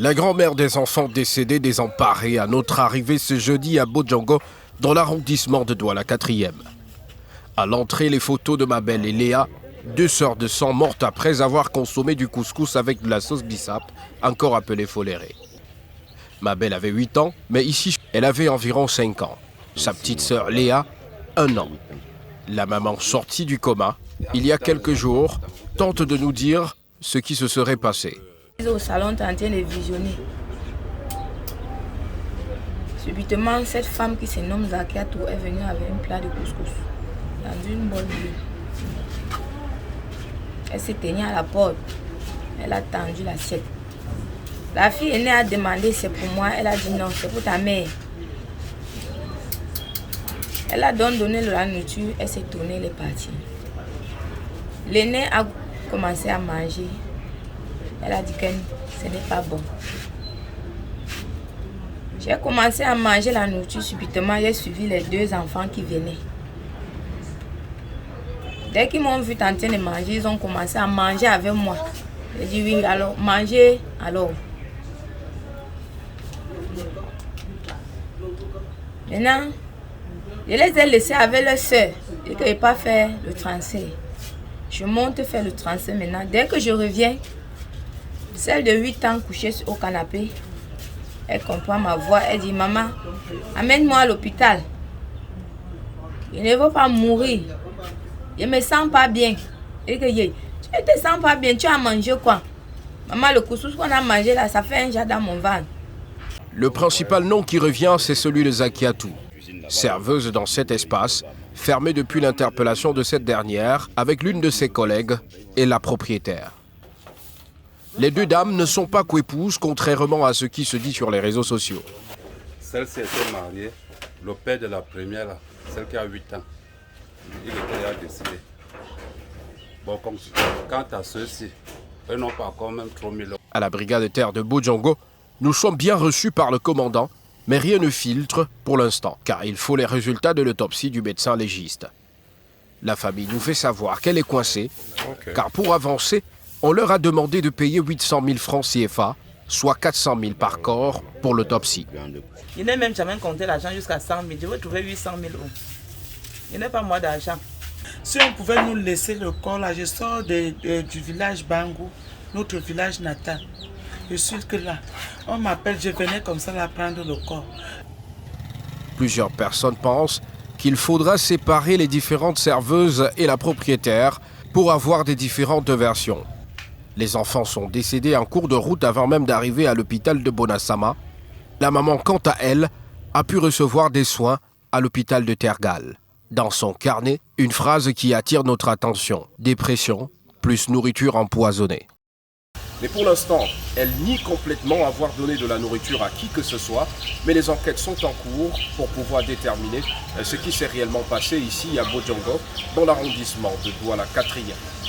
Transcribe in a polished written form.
La grand-mère des enfants décédés désemparée à notre arrivée ce jeudi à Bodjango, dans l'arrondissement de Douala 4e. À l'entrée, les photos de Mabel et Léa, deux sœurs de sang mortes après avoir consommé du couscous avec de la sauce bissap, encore appelée foléré. Mabel avait 8 ans, mais ici, elle avait environ 5 ans. Sa petite sœur Léa, 1 an. La maman sortie du coma, il y a quelques jours, tente de nous dire ce qui se serait passé. Au salon, on est en train de visionner. Subitement, cette femme qui se nomme Zakiatou est venue avec un plat de couscous dans une bonne vue. Elle s'est tenue à la porte. Elle a tendu l'assiette. La fille aînée a demandé c'est pour moi. Elle a dit non, c'est pour ta mère. Elle a donc donné de la nourriture. Elle s'est tournée, elle est partie. L'aînée a commencé à manger. Elle a dit que ce n'est pas bon. J'ai commencé à manger la nourriture subitement. J'ai suivi les 2 enfants qui venaient. Dès qu'ils m'ont vu tenter de manger, ils ont commencé à manger avec moi. J'ai dit oui, alors mangez alors. Maintenant, je les ai laissés avec leur soeur et que je n'ai pas fait le transfert. Je monte faire le transfert maintenant. Dès que je reviens, celle de 8 ans couchée au canapé, elle comprend ma voix, elle dit maman, amène-moi à l'hôpital. Je ne veux pas mourir. Je ne me sens pas bien. Et que tu ne te sens pas bien, tu as mangé quoi? Maman, le couscous qu'on a mangé là, ça fait un jas dans mon ventre. Le principal nom qui revient, c'est celui de Zakiatou, serveuse dans cet espace, fermé depuis l'interpellation de cette dernière avec l'une de ses collègues et la propriétaire. Les 2 dames ne sont pas coépouses, contrairement à ce qui se dit sur les réseaux sociaux. Celle-ci était mariée, le père de la première, celle qui a 8 ans. Il était déjà décédé. Bon, quant à ceux-ci, eux n'ont pas encore même 3 000 euros. À la brigade de terre de Bodjango, nous sommes bien reçus par le commandant, mais rien ne filtre pour l'instant, car il faut les résultats de l'autopsie du médecin légiste. La famille nous fait savoir qu'elle est coincée, car pour avancer, on leur a demandé de payer 800 000 francs CFA, soit 400 000 par corps pour l'autopsie. Je n'ai même jamais compté l'argent jusqu'à 100 000. Je veux trouver 800 000 euros. Je n'ai pas moi d'argent. Si on pouvait nous laisser le corps là, je sors du village Bangou, notre village natal. Je suis que là, on m'appelle, je venais comme ça là prendre le corps. Plusieurs personnes pensent qu'il faudra séparer les différentes serveuses et la propriétaire pour avoir des différentes versions. Les enfants sont décédés en cours de route avant même d'arriver à l'hôpital de Bonassama. La maman, quant à elle, a pu recevoir des soins à l'hôpital de Tergal. Dans son carnet, une phrase qui attire notre attention. Dépression plus nourriture empoisonnée. Mais pour l'instant, elle nie complètement avoir donné de la nourriture à qui que ce soit, mais les enquêtes sont en cours pour pouvoir déterminer ce qui s'est réellement passé ici à Bodjango, dans l'arrondissement de Douala 4e.